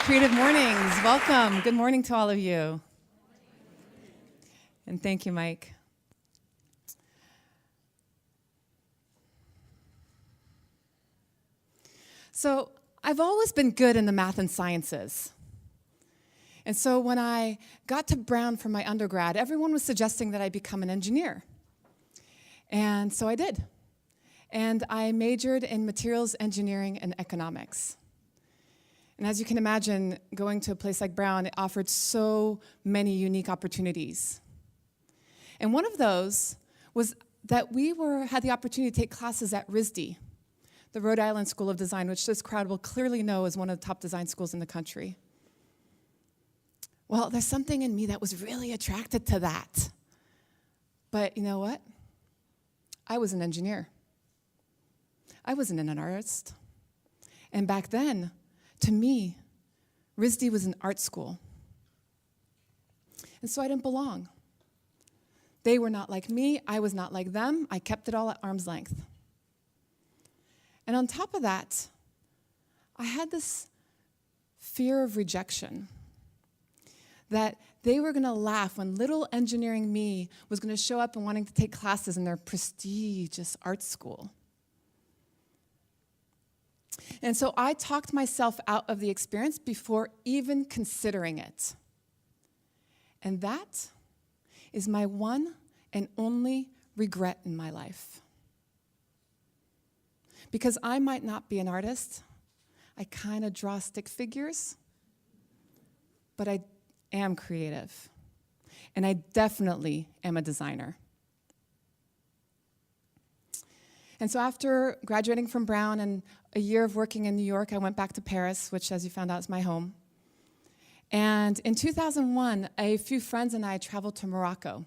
Creative Mornings. Welcome. Good morning to all of you. And thank you, Mike. So I've always been good in the math and sciences. And so when I got to Brown for my undergrad, everyone was suggesting that I become an engineer. And so I did. And I majored in materials engineering and economics. And as you can imagine, going to a place like Brown, it offered so many unique opportunities. And one of those was that we had the opportunity to take classes at RISD, the Rhode Island School of Design, which this crowd will clearly know is one of the top design schools in the country. Well, there's something in me that was really attracted to that. But you know what? I was an engineer. I wasn't an artist. And back then, to me, RISD was an art school. And so I didn't belong. They were not like me. I was not like them. I kept it all at arm's length. And on top of that, I had this fear of rejection, that they were going to laugh when little engineering me was going to show up and wanting to take classes in their prestigious art school. And so I talked myself out of the experience before even considering it. And that is my one and only regret in my life. Because I might not be an artist, I kind of draw stick figures, but I am creative. And I definitely am a designer. And so after graduating from Brown and a year of working in New York, I went back to Paris, which, as you found out, is my home. And in 2001, a few friends and I traveled to Morocco.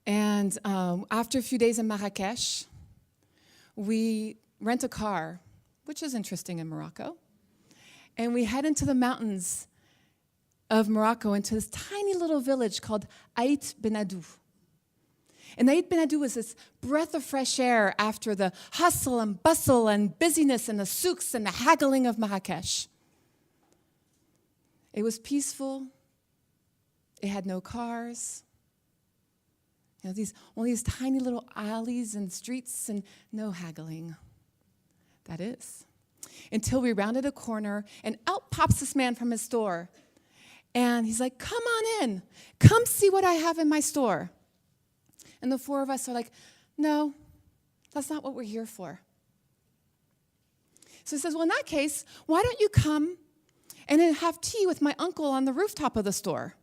And after a few days in Marrakesh, we rent a car, which is interesting in Morocco, and we head into the mountains of Morocco, into this tiny little village called Ait Benadou. And Ait Benadou was this breath of fresh air after the hustle and bustle and busyness and the souks and the haggling of Marrakesh. It was peaceful. It had no cars. You know, only these tiny little alleys and streets and no haggling. That is. Until we rounded a corner and out pops this man from his store. And he's like, "Come on in. Come see what I have in my store." And the four of us are like, "No, that's not what we're here for." So he says, "Well, in that case, why don't you come and then have tea with my uncle on the rooftop of the store?"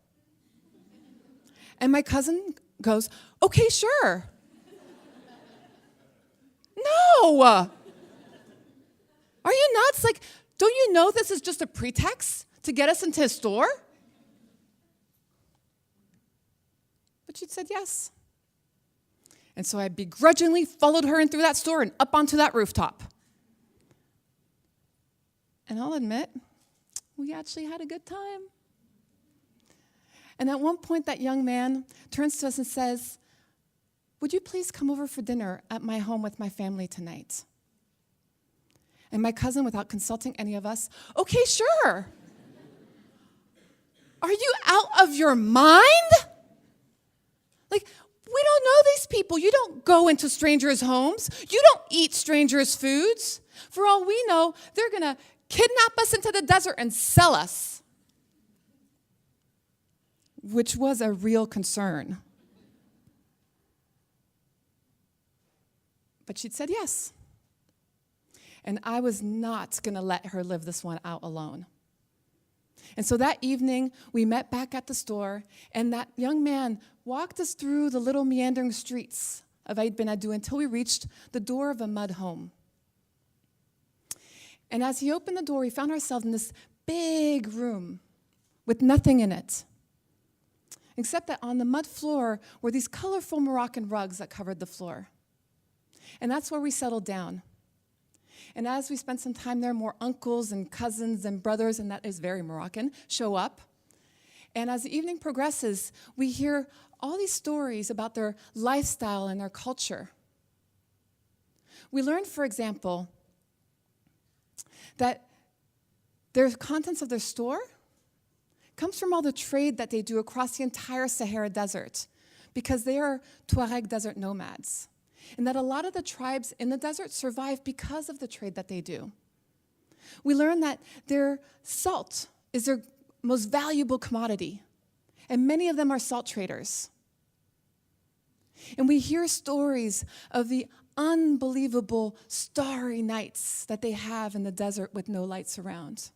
And my cousin goes, "Okay, sure." No! Are you nuts? Like, don't you know this is just a pretext to get us into his store? But she'd said yes. And so I begrudgingly followed her in through that store and up onto that rooftop. And I'll admit, we actually had a good time. And at one point, that young man turns to us and says, "Would you please come over for dinner at my home with my family tonight?" And my cousin, without consulting any of us, "Okay, sure." Are you out of your mind? Like, we don't know these people. You don't go into strangers' homes. You don't eat strangers' foods. For all we know, they're going to kidnap us into the desert and sell us. Which was a real concern. But she'd said yes. And I was not going to let her live this one out alone. And so that evening, we met back at the store, and that young man walked us through the little meandering streets of Ait Benadou until we reached the door of a mud home. And as he opened the door, we found ourselves in this big room with nothing in it, except that on the mud floor were these colorful Moroccan rugs that covered the floor. And that's where we settled down. And as we spent some time there, more uncles and cousins and brothers, and that is very Moroccan, show up. And as the evening progresses, we hear all these stories about their lifestyle and their culture. We learned, for example, that Their contents of their store comes from all the trade that they do across the entire Sahara Desert, because they are Tuareg desert nomads. And that a lot of the tribes in the desert survive because of the trade that they do. We learn that their salt is their most valuable commodity, and many of them are salt traders. And we hear stories of the unbelievable starry nights that they have in the desert with no lights around.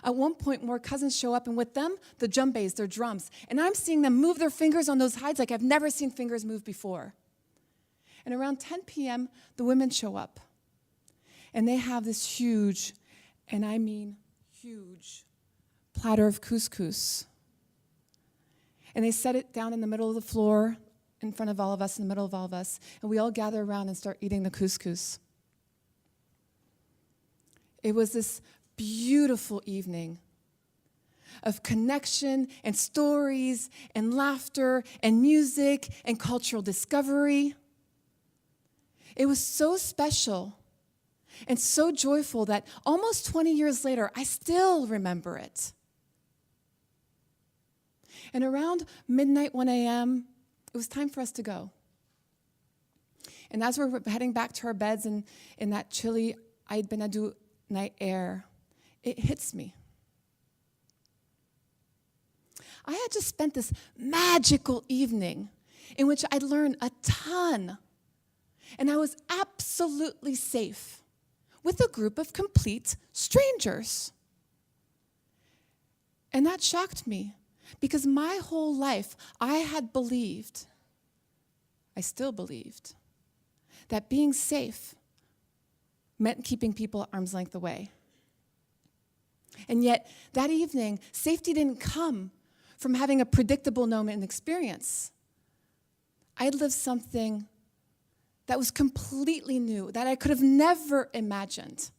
At one point, more cousins show up, and with them, the djembes, their drums. And I'm seeing them move their fingers on those hides like I've never seen fingers move before. And around 10 p.m., the women show up. And they have this huge, and I mean huge, platter of couscous. And they set it down in the middle of the floor, in front of all of us, in the middle of all of us, and we all gather around and start eating the couscous. It was this beautiful evening of connection and stories and laughter and music and cultural discovery. It was so special and so joyful that almost 20 years later, I still remember it. And around midnight, 1 a.m., it was time for us to go. And as we're heading back to our beds in that chilly Eid Benadou night air, it hits me. I had just spent this magical evening in which I'd learned a ton, and I was absolutely safe with a group of complete strangers. And that shocked me, because my whole life I had believed, I still believed, that being safe meant keeping people at arm's length away. And yet, that evening, safety didn't come from having a predictable known experience. I had lived something that was completely new, that I could have never imagined.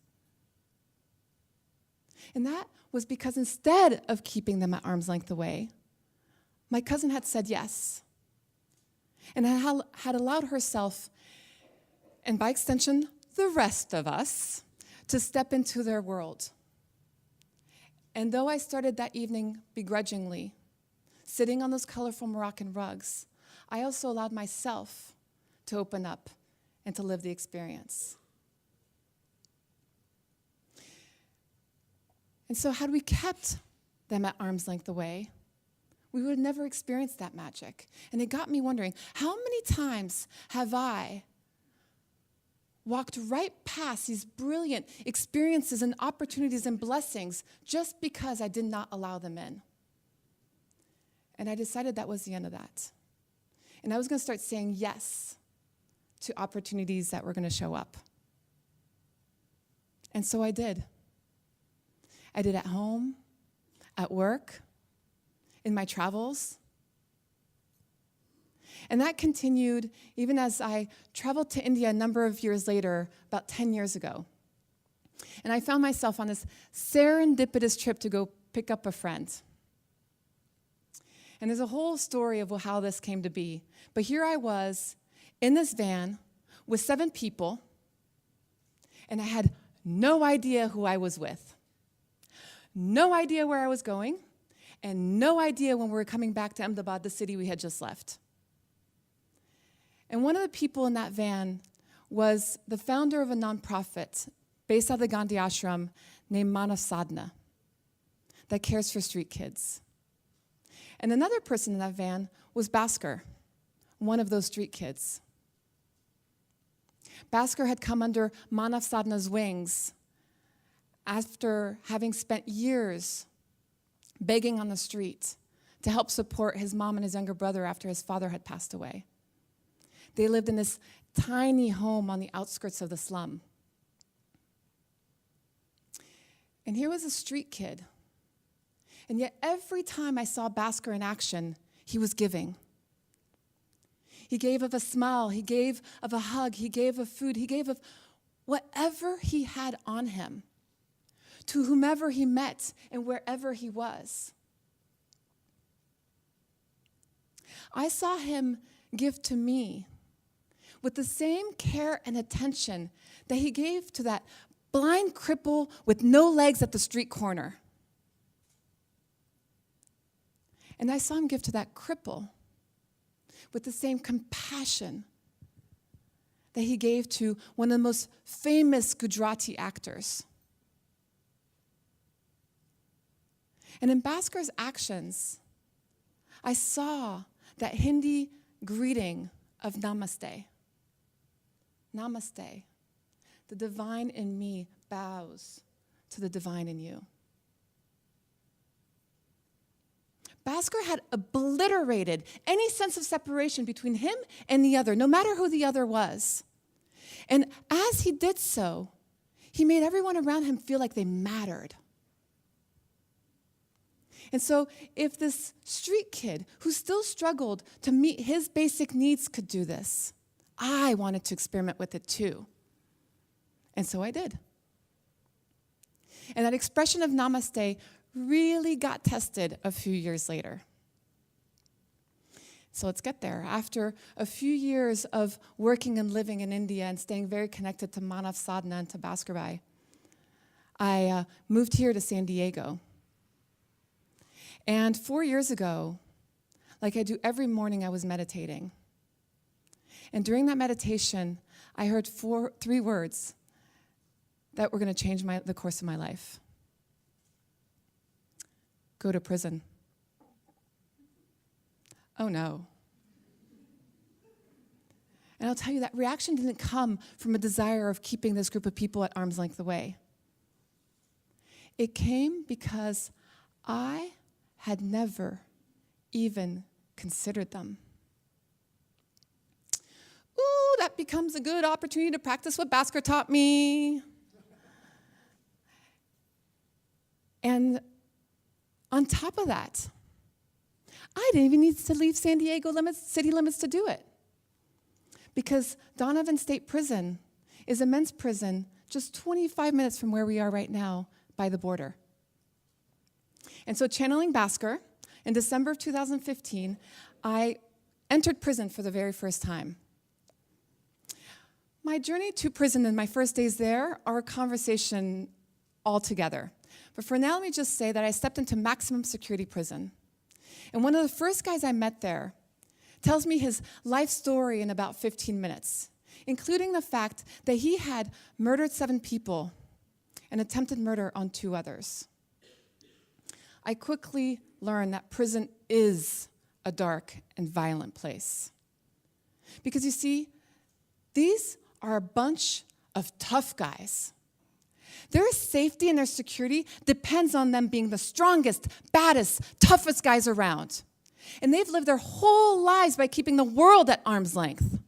And that was because instead of keeping them at arm's length away, my cousin had said yes, and had allowed herself, and by extension, the rest of us, to step into their world. And though I started that evening begrudgingly, sitting on those colorful Moroccan rugs, I also allowed myself to open up and to live the experience. And so had we kept them at arm's length away, we would have never experienced that magic. And it got me wondering, how many times have I walked right past these brilliant experiences and opportunities and blessings just because I did not allow them in? And I decided that was the end of that. And I was going to start saying yes to opportunities that were going to show up. And so I did. I did at home, at work, in my travels. And that continued even as I traveled to India a number of years later, about 10 years ago. And I found myself on this serendipitous trip to go pick up a friend. And there's a whole story of how this came to be. But here I was in this van with 7 people, and I had no idea who I was with, no idea where I was going, and no idea when we were coming back to Ahmedabad, the city we had just left. And one of the people in that van was the founder of a nonprofit based out of the Gandhi ashram named Manav Sadhana that cares for street kids. And another person in that van was Bhaskar, one of those street kids. Bhaskar had come under Manav Sadhana's wings after having spent years begging on the street to help support his mom and his younger brother after his father had passed away. They lived in this tiny home on the outskirts of the slum. And here was a street kid. And yet every time I saw Bhaskar in action, he was giving. He gave of a smile, he gave of a hug, he gave of food, he gave of whatever he had on him to whomever he met and wherever he was. I saw him give to me with the same care and attention that he gave to that blind cripple with no legs at the street corner. And I saw him give to that cripple with the same compassion that he gave to one of the most famous Gujarati actors. And in Bhaskar's actions, I saw that Hindi greeting of namaste. Namaste. The divine in me bows to the divine in you. Bhaskar had obliterated any sense of separation between him and the other, no matter who the other was. And as he did so, he made everyone around him feel like they mattered. And so if this street kid who still struggled to meet his basic needs could do this, I wanted to experiment with it too. And so I did. And that expression of namaste really got tested a few years later. So let's get there. After a few years of working and living in India and staying very connected to Manav Sadhana and to Bhaskar, I moved here to San Diego. And 4 years ago, like I do every morning, I was meditating. And during that meditation, I heard three words that were going to change the course of my life. Go to prison. Oh no. And I'll tell you, that reaction didn't come from a desire of keeping this group of people at arm's length away. It came because I had never even considered them. Ooh, that becomes a good opportunity to practice what Bhaskar taught me. And on top of that, I didn't even need to leave San Diego city limits to do it. Because Donovan State Prison is a men's prison just 25 minutes from where we are right now by the border. And so channeling Bhaskar, in December of 2015, I entered prison for the very first time. My journey to prison and my first days there are a conversation altogether. But for now, let me just say that I stepped into maximum security prison. And one of the first guys I met there tells me his life story in about 15 minutes, including the fact that he had murdered 7 people and attempted murder on 2 others. I quickly learned that prison is a dark and violent place. Because you see, these are a bunch of tough guys. Their safety and their security depends on them being the strongest, baddest, toughest guys around. And they've lived their whole lives by keeping the world at arm's length.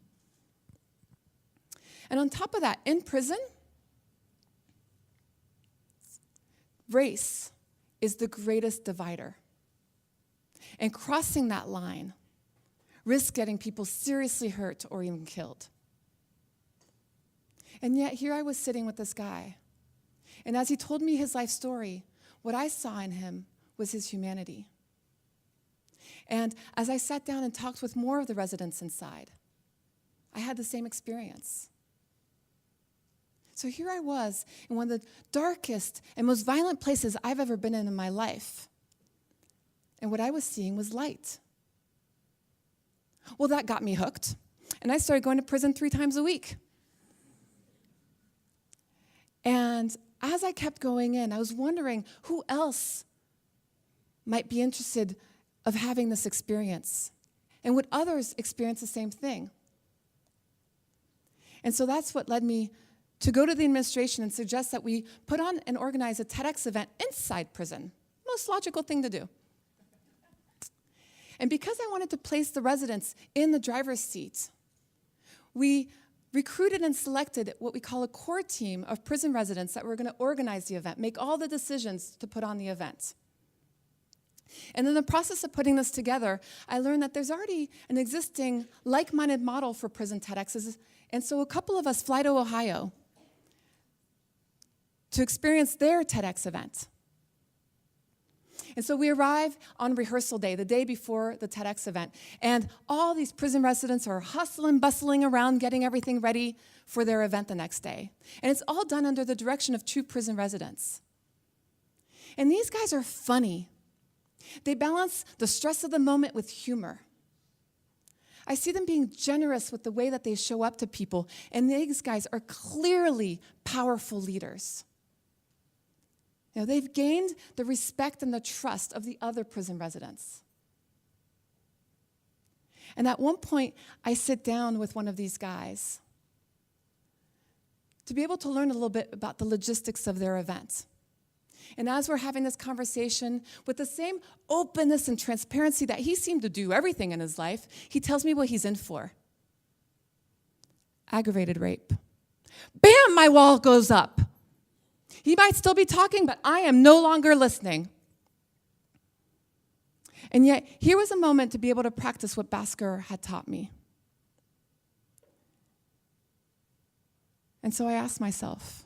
And on top of that, in prison, race is the greatest divider. And crossing that line risks getting people seriously hurt or even killed. And yet here I was sitting with this guy. And as he told me his life story, what I saw in him was his humanity. And as I sat down and talked with more of the residents inside, I had the same experience. So here I was in one of the darkest and most violent places I've ever been in my life. And what I was seeing was light. Well, that got me hooked. And I started going to prison 3 times a week. And as I kept going in, I was wondering who else might be interested of having this experience. And would others experience the same thing? And so that's what led me to go to the administration and suggest that we put on and organize a Tedx event inside prison. Most logical thing to do. And because I wanted to place the residents in the driver's seat, we recruited and selected what we call a core team of prison residents that were going to organize the event, make all the decisions to put on the event. And in the process of putting this together, I learned that there's already an existing like-minded model for prison TEDx's, and so a couple of us fly to Ohio to experience their Tedx event. And so we arrive on rehearsal day, the day before the Tedx event, and all these prison residents are hustling, bustling around, getting everything ready for their event the next day. And it's all done under the direction of 2 prison residents. And these guys are funny. They balance the stress of the moment with humor. I see them being generous with the way that they show up to people, and these guys are clearly powerful leaders. You know, they've gained the respect and the trust of the other prison residents. And at one point, I sit down with one of these guys to be able to learn a little bit about the logistics of their event. And as we're having this conversation, with the same openness and transparency that he seemed to do everything in his life, he tells me what he's in for. Aggravated rape. Bam, my wall goes up. He might still be talking, but I am no longer listening. And yet, here was a moment to be able to practice what Bhaskar had taught me. And so I asked myself,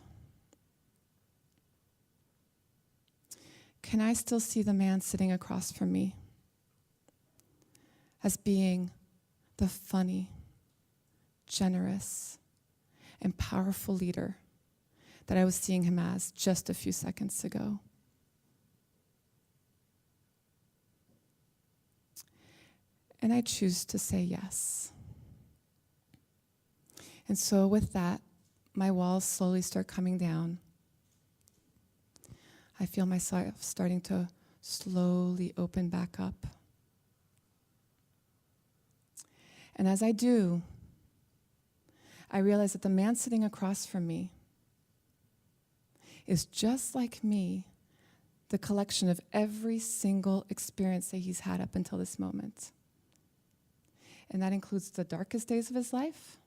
can I still see the man sitting across from me as being the funny, generous, and powerful leader that I was seeing him as just a few seconds ago? And I choose to say yes. And so with that, my walls slowly start coming down. I feel myself starting to slowly open back up. And as I do, I realize that the man sitting across from me is just like me, the collection of every single experience that he's had up until this moment. And that includes the darkest days of his life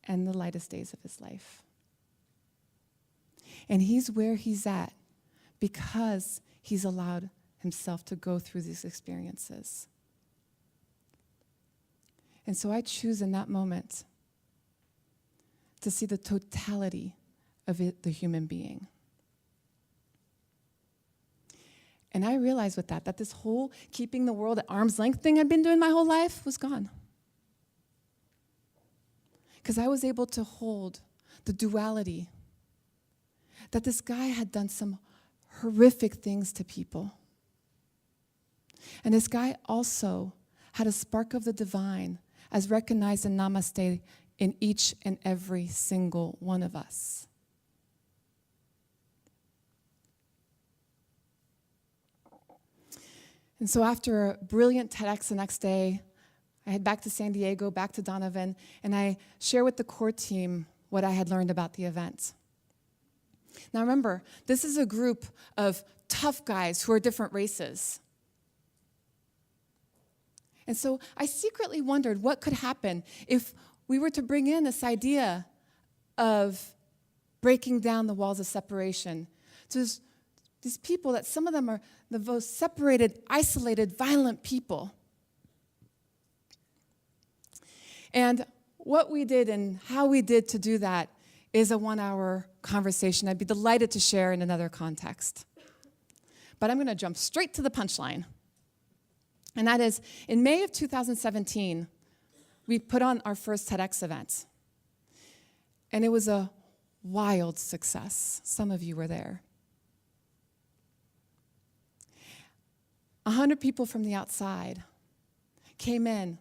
and the lightest days of his life. And he's where he's at because he's allowed himself to go through these experiences. And so I choose in that moment to see the totality of the human being. And I realized with that this whole keeping the world at arm's length thing I'd been doing my whole life was gone. Because I was able to hold the duality that this guy had done some horrific things to people. And this guy also had a spark of the divine as recognized in Namaste in each and every single one of us. And so after a brilliant TEDx the next day, I head back to San Diego, back to Donovan, and I share with the core team what I had learned about the event. Now remember, this is a group of tough guys who are different races. And so I secretly wondered what could happen if we were to bring in this idea of breaking down the walls of separation to these people that some of them are the most separated, isolated, violent people. And what we did and how we did to do that is a 1-hour conversation I'd be delighted to share in another context. But I'm going to jump straight to the punchline. And that is, in May of 2017, we put on our first Tedx event. And it was a wild success. Some of you were there. 100 people from the outside came in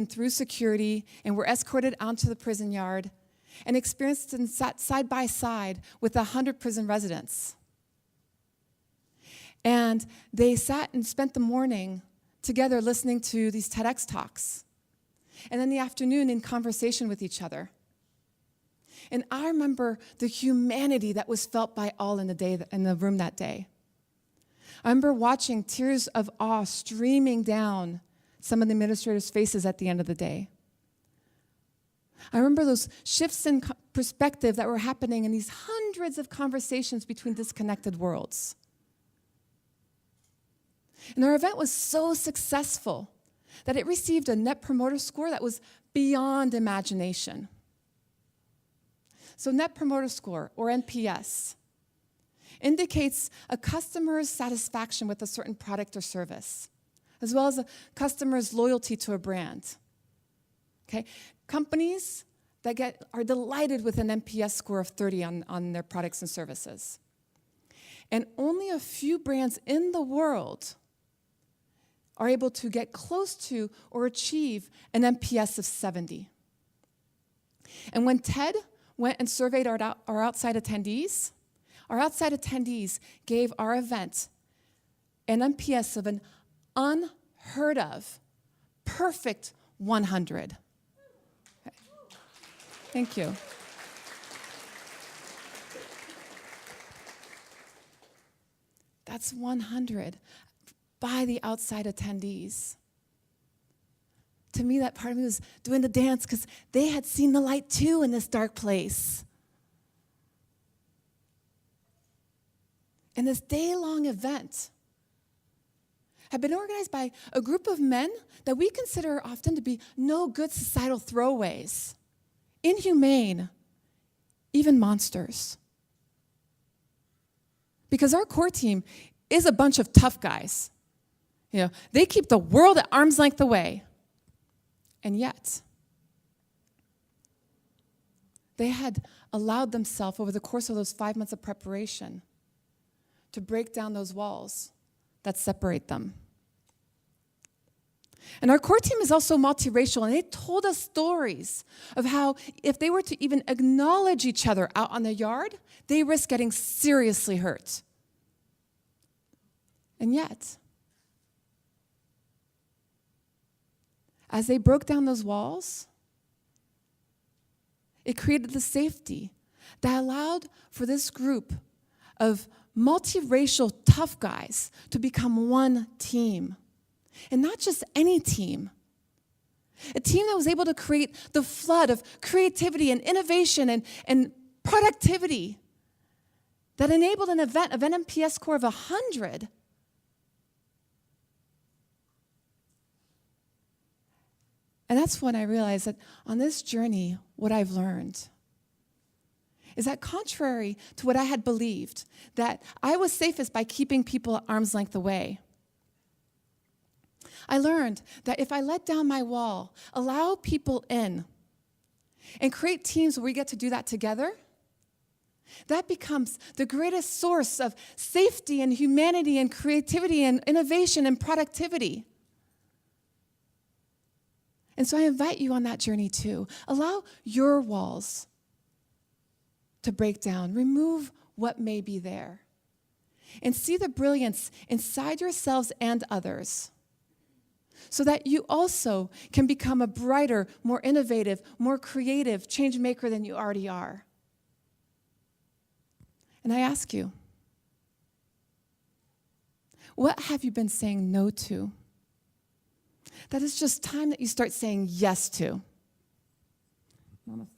through security and were escorted onto the prison yard and experienced and sat side by side with 100 prison residents. And they sat and spent the morning together listening to these TEDx talks, and then the afternoon in conversation with each other. And I remember the humanity that was felt by all in the room that day. I remember watching tears of awe streaming down some of the administrators' faces at the end of the day. I remember those shifts in perspective that were happening in these hundreds of conversations between disconnected worlds. And our event was so successful that it received a Net Promoter Score that was beyond imagination. So Net Promoter Score, or NPS, indicates a customer's satisfaction with a certain product or service, as well as a customer's loyalty to a brand. Okay? Companies that are delighted with an NPS score of 30 on their products and services. And only a few brands in the world are able to get close to or achieve an NPS of 70. And when Ted went and surveyed our outside attendees gave our event an NPS of an unheard of, perfect 100. Okay. Thank you. That's 100 by the outside attendees. To me, that part of me was doing the dance because they had seen the light too in this dark place. And this day-long event had been organized by a group of men that we consider often to be no good societal throwaways, inhumane, even monsters. Because our core team is a bunch of tough guys. You know, they keep the world at arm's length away. And yet, they had allowed themselves over the course of those 5 months of preparation to break down those walls that separate them. And our core team is also multiracial, and they told us stories of how if they were to even acknowledge each other out on the yard, they risk getting seriously hurt. And yet, as they broke down those walls, it created the safety that allowed for this group of multiracial tough guys to become one team. And not just any team. A team that was able to create the flood of creativity and innovation and productivity that enabled an event of an NPS score of 100. And that's when I realized that on this journey, what I've learned is that contrary to what I had believed, that I was safest by keeping people at arm's length away, I learned that if I let down my wall, allow people in, and create teams where we get to do that together, that becomes the greatest source of safety and humanity and creativity and innovation and productivity. And so I invite you on that journey too. Allow your walls to break down. Remove what may be there. And see the brilliance inside yourselves and others, so that you also can become a brighter, more innovative, more creative change maker than you already are. And I ask you, what have you been saying no to? That it's just time that you start saying yes to. Namaste.